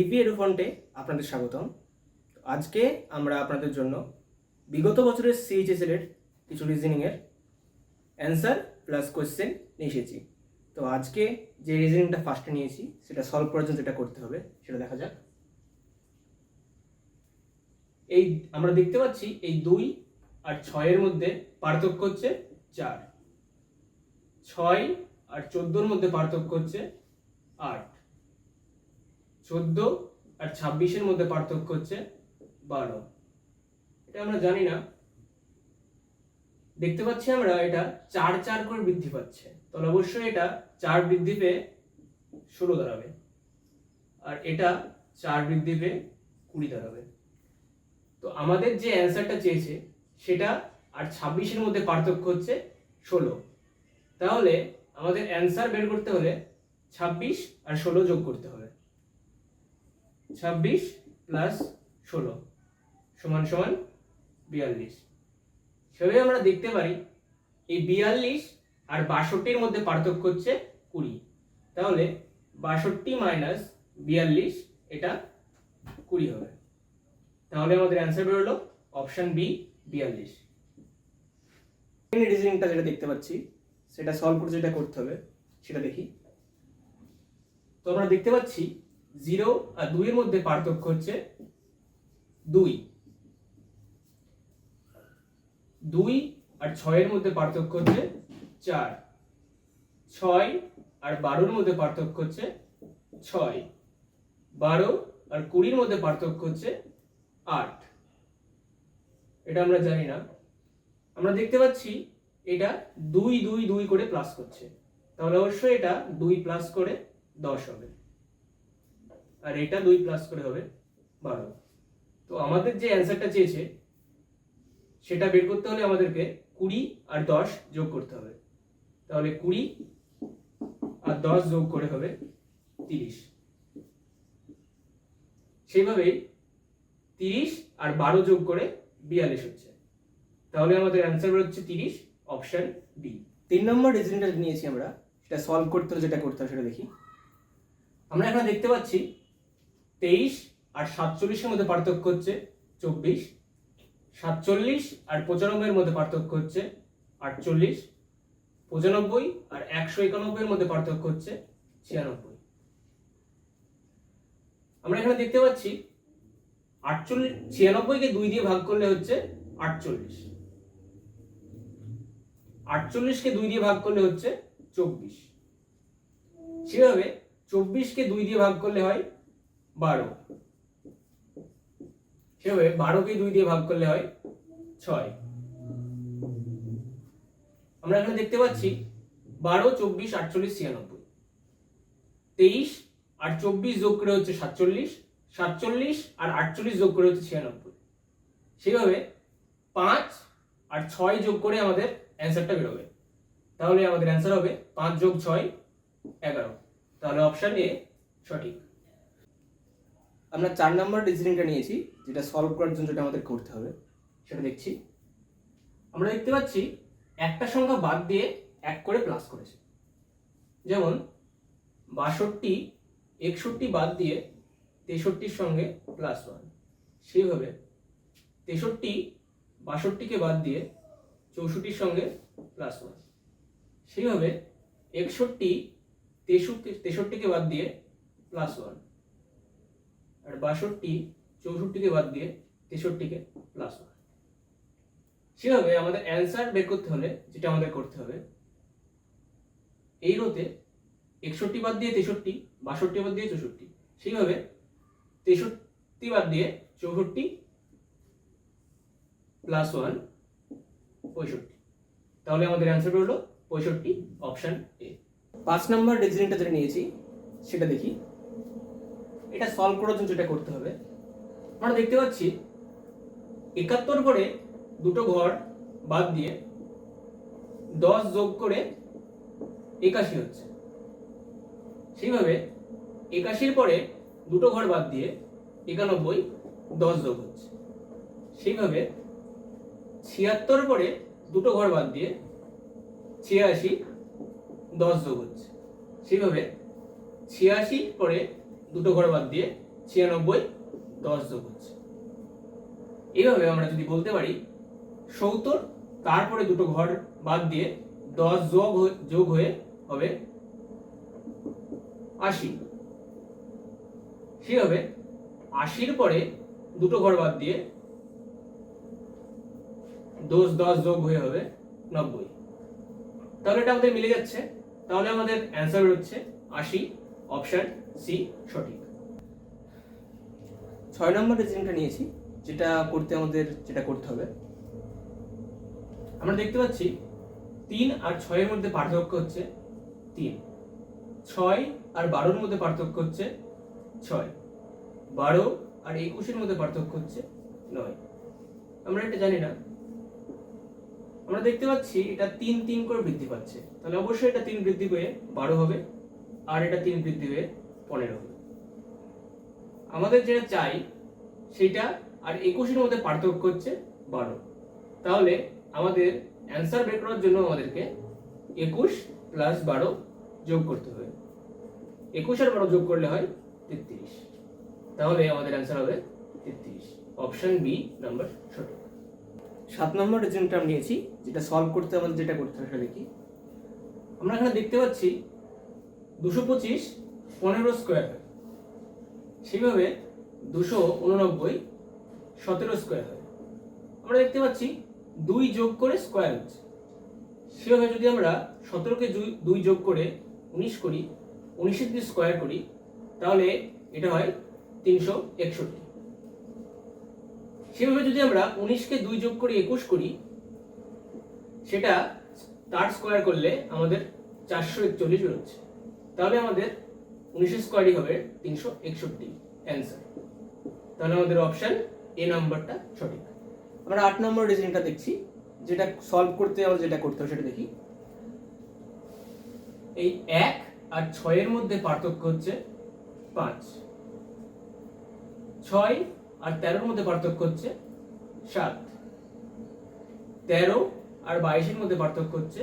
DP এডুফন্টে আপনাদের স্বাগতম। আজকে আমরা আপনাদের জন্য বিগত বছরের সিএইচএসএল এর কিছু রিজনিংয়ের অ্যান্সার প্লাস কোয়েশ্চেন নিয়ে এসেছি। তো আজকে যে রিজনিংটা ফার্স্টে নিয়েছি সেটা সলভ করার জন্য যেটা করতে হবে সেটা দেখা যাক। এই আমরা দেখতে পাচ্ছি এই 2 আর 6 এর মধ্যে পার্থক্য হচ্ছে 4, 6 আর 14 এর মধ্যে পার্থক্য হচ্ছে 8, 14 আর 26 এর মধ্যে পার্থক্য হচ্ছে 12। এটা আমরা জানি না, দেখতে পাচ্ছি আমরা এটা 4 4 করে বৃদ্ধি পাচ্ছে, তাহলে অবশ্যই এটা 4 বৃদ্ধি পেয়ে 16 দাঁড়াবে, আর এটা 4 বৃদ্ধি পেয়ে 20 দাঁড়াবে। তো আমাদের যে অ্যান্সারটা চেয়েছে সেটা আর 26 এর মধ্যে পার্থক্য হচ্ছে 16। তাহলে আমাদের অ্যান্সার বের করতে হলে 26 আর 16 যোগ করতে হবে। 26 প্লাস 16 সমান সমান 42। সেভাবে আমরা দেখতে পারি এই 42 আর 62 এর মধ্যে পার্থক্য হচ্ছে 20। তাহলে 62 মাইনাস 42 এটা 20 হবে। তাহলে আমাদের অ্যান্সার বের হলো অপশন বি 42। রিজনিংটা যেটা দেখতে পাচ্ছি সেটা সলভ করে যেটা করতে হবে সেটা দেখি। তো আমরা দেখতে পাচ্ছি 0 আর 2 এর মধ্যে পার্থক্য হচ্ছে 2, 2 আর 6 এর মধ্যে পার্থক্য হচ্ছে 4, 6 আর 12 এর মধ্যে পার্থক্য হচ্ছে 6, 12 আর 20 এর মধ্যে পার্থক্য হচ্ছে 8। এটা আমরা জানি না। আমরা দেখতে পাচ্ছি এটা 2 2 2 করে প্লাস করছে, তাহলে অবশ্যই এটা 2 প্লাস করে 10 হবে, আর এটা 2 প্লাস করে হবে 12। তো আমাদের যে অ্যান্সারটা চেয়েছে সেটা বের করতে হলে আমাদেরকে 20 আর 10 যোগ করতে হবে। তাহলে 20 আর 10 যোগ করে হবে 30। সেইভাবেই 30 আর 12 যোগ করে 42 হচ্ছে। তাহলে আমাদের অ্যান্সার বের হচ্ছে 30, অপশন বি। 3 নম্বর রিজনিংটা নিয়েছি আমরা, সেটা সলভ করতে হলে যেটা করতে হবে সেটা দেখি। আমরা এখানে দেখতে পাচ্ছি 23 আর 47 এর মধ্যে পার্থক্য হচ্ছে 24, 47 আর 95 এর মধ্যে পার্থক্য হচ্ছে 48, 95 আর 191 এর মধ্যে পার্থক্য হচ্ছে 96। আমরা এখানে দেখতে পাচ্ছি 96 কে 2 দিয়ে ভাগ করলে হচ্ছে 48, 48 কে 2 দিয়ে ভাগ করলে হচ্ছে 24। সেভাবে 24 কে 2 দিয়ে ভাগ করলে হয় 12, সেভাবে 12 কে 2 দিয়ে ভাগ করলে হয় 6। আমরা এখানে দেখতে পাচ্ছি 12, 24, 48, 96, 23 আর 24 যোগ করে হচ্ছে 47, 47 আর 48 যোগ করে হচ্ছে 96। সেইভাবে 5 আর 6 যোগ করে আমাদের অ্যান্সারটা বের হবে। তাহলে আমাদের অ্যান্সার হবে 5 যোগ 6 11। তাহলে অপশন এ সঠিক। আমরা 4 নম্বর রিজনিংটা নিয়েছি, যেটা সলভ করার জন্য যেটা আমাদের করতে হবে সেটা দেখছি। আমরা দেখতে পাচ্ছি একটা সংখ্যা বাদ দিয়ে 1 করে প্লাস করেছে, যেমন 62 61 বাদ দিয়ে 63 সঙ্গে +1। সেইভাবে 63 62 কে বাদ দিয়ে 64 সঙ্গে +1। সেইভাবে 61 63 কে বাদ দিয়ে +1, আর 62 64 কে বাদ দিয়ে 63 কে +1। সেভাবে আমাদের অ্যান্সার বের করতে হলে যেটা আমাদের করতে হবে, এই রোতে 61 বাদ দিয়ে 63, 62 বাদ দিয়ে 64, সেইভাবে 63 বাদ দিয়ে 64 +1 65। তাহলে আমাদের অ্যান্সার হলো 65, অপশন এ। 5 নম্বর রিজনিংটা যেটা নিয়েছি সেটা দেখি। এটা সলভ করার জন্য যেটা করতে হবে, আমরা দেখতে পাচ্ছি 71 করে দুটো ঘর বাদ দিয়ে 10 যোগ করে 81 হচ্ছে। সেইভাবে 81 পরে দুটো ঘর বাদ দিয়ে 91 10 যোগ হচ্ছে। সেইভাবে 76 পরে দুটো ঘর বাদ দিয়ে 86 10 যোগ হচ্ছে। সেইভাবে 86 পরে দুটো ঘর বাদ দিয়ে 96, 10 যোগ হচ্ছে। এইভাবে আমরা যদি বলতে পারি 70, তারপরে দুটো ঘর বাদ দিয়ে 10 যোগ হয়ে হবে 80। সেভাবে 80-র পরে দুটো ঘর বাদ দিয়ে 10 যোগ হয়ে হবে 90। তাহলে এটা আমাদের মিলে যাচ্ছে। তাহলে আমাদের অ্যান্সার হচ্ছে 80, অপশন সি সঠিক। 6 নম্বর রিজনিংটা নিয়েছি, যেটা করতে হবে। আমরা দেখতে পাচ্ছি 3 আর 6-এর মধ্যে পার্থক্য হচ্ছে 3, 6 আর 12-র মধ্যে পার্থক্য হচ্ছে 6, 12 আর 21-এর মধ্যে পার্থক্য হচ্ছে 9। আমরা এটা জানি না। আমরা দেখতে পাচ্ছি এটা 3 করে বৃদ্ধি পাচ্ছে, তাহলে অবশ্যই এটা 3 বৃদ্ধি হয়ে 12 হবে, আর এটা 3 বৃদ্ধি হয়ে 15 হবে। আমাদের যেটা চাই সেটা আর 21-এর মধ্যে পার্থক্য হচ্ছে 12। তাহলে আমাদের অ্যান্সার বের করার জন্য আমাদেরকে 21 প্লাস 12 যোগ করতে হবে। 21 আর 12 যোগ করলে হয় 33। তাহলে আমাদের অ্যান্সার হবে 33, অপশন বি নাম্বার সঠিক। 7 নম্বর রিজনিংটা আমরা নিয়েছি, যেটা সলভ করতে আমাদের যেটা করতে হবে সেটা কি। আমরা এখানে দেখতে পাচ্ছি 225 15 স্কোয়ার হয়, সেইভাবে 289 17 স্কোয়ার হয়। আমরা দেখতে পাচ্ছি 2 যোগ করে স্কোয়ার হচ্ছে, সেভাবে যদি আমরা 17কে 2 যোগ করে 19 করি, 19-এর যদি স্কোয়ার করি তাহলে এটা হয় 361। সেভাবে যদি আমরা 19কে 2 যোগ করে 21 করি, সেটা তার স্কোয়ার করলে আমাদের 441 বেরোচ্ছে। তাহলে আমাদের 19-এর স্কোয়ারই হবে 361 অ্যান্সার। তাহলে আমাদের অপশন এ নাম্বারটা সঠিক। আমরা 8 নম্বর রিজনিংটা দেখছি, যেটা সলভ করতে আমাদের যেটা করতে হবে সেটা দেখি। এই 1 আর 6-এর মধ্যে পার্থক্য হচ্ছে 5, 6 আর 13-এর মধ্যে পার্থক্য হচ্ছে 7, 13 আর 22-এর মধ্যে পার্থক্য হচ্ছে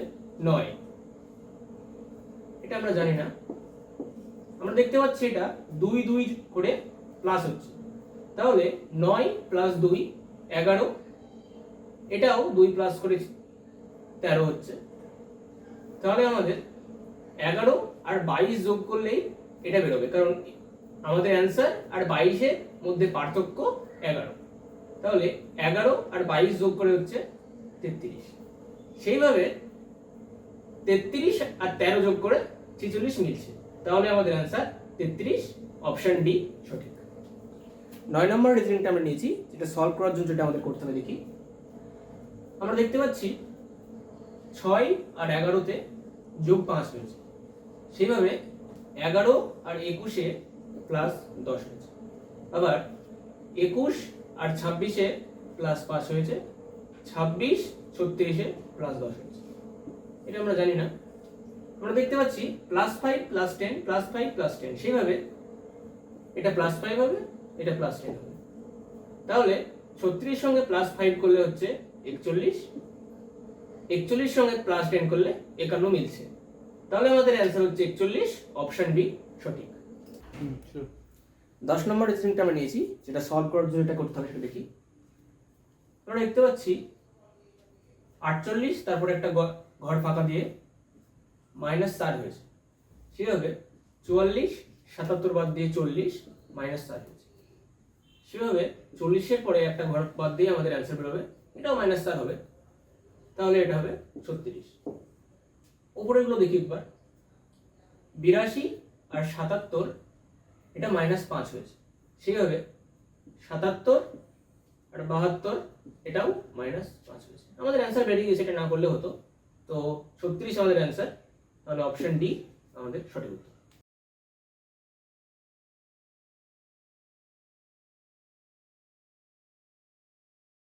9। এটা আমরা জানি না। আমরা দেখতে পাচ্ছি এটা 2 করে প্লাস হচ্ছে, তাহলে 9 প্লাস 2 11, এটাও 2 প্লাস করে 13 হচ্ছে। তাহলে আমাদের 11 আর 22 যোগ করলেই এটা বেরোবে, কারণ আমাদের অ্যান্সার আর 22-এর মধ্যে পার্থক্য 11। তাহলে 11 আর 22 যোগ করে হচ্ছে 33। সেইভাবে 33 আর 13 যোগ করে 46 মিলছে। তাহলে আমাদের অ্যান্সার 33, অপশন ডি সঠিক। 9 নম্বর রিজনিংটা আমরা নিয়েছি, যেটা সলভ করার জন্য যেটা আমাদের করতে হবে দেখি। আমরা দেখতে পাচ্ছি 6 আর 11-তে যোগ 5 হয়েছে, সেইভাবে 11 আর 21-এ প্লাস 10 হয়েছে। আবার 21 আর 26-এ প্লাস 5 হয়েছে, 26 36-এ প্লাস 10 হয়েছে। এটা আমরা জানি না। আমরা দেখতে পাচ্ছি +5 + 10 +5 + 10, সেইভাবে এটা +5 হবে, এটা +10 হবে। তাহলে 36 সঙ্গে +5 করলে হচ্ছে 41, 41 সঙ্গে +10 করলে 51 মিলছে। তাহলে আমাদের অ্যান্সার হচ্ছে 41, অপশন বি সঠিক। 10 নম্বর রিজনিংটা আমরা নিয়েছি, যেটা সলভ করার জন্য এটা করতে হবে সেটা দেখি। আমরা দেখতে পাচ্ছি 48, তারপরে একটা ঘর ফাঁকা দিয়ে -4 হয়েছে, সেভাবে 44 77 বাদ দিয়ে 40 -4 হয়েছে। সেভাবে 40-এর পরে একটা ঘর বাদ দিয়ে আমাদের অ্যান্সার বেরোবে, এটাও -4 হবে। তাহলে এটা হবে 36। উপরেগুলো দেখি একবার। 82 আর 77, এটা -5 হয়েছে, সেইভাবে 77 আর 72, এটাও -5 হয়েছে। আমাদের অ্যান্সার বেরিয়ে গেছে, এটা না করলে হতো। তো 36 আমাদের অ্যান্সার, তাহলে অপশন ডি আমাদের সঠিক উত্তর।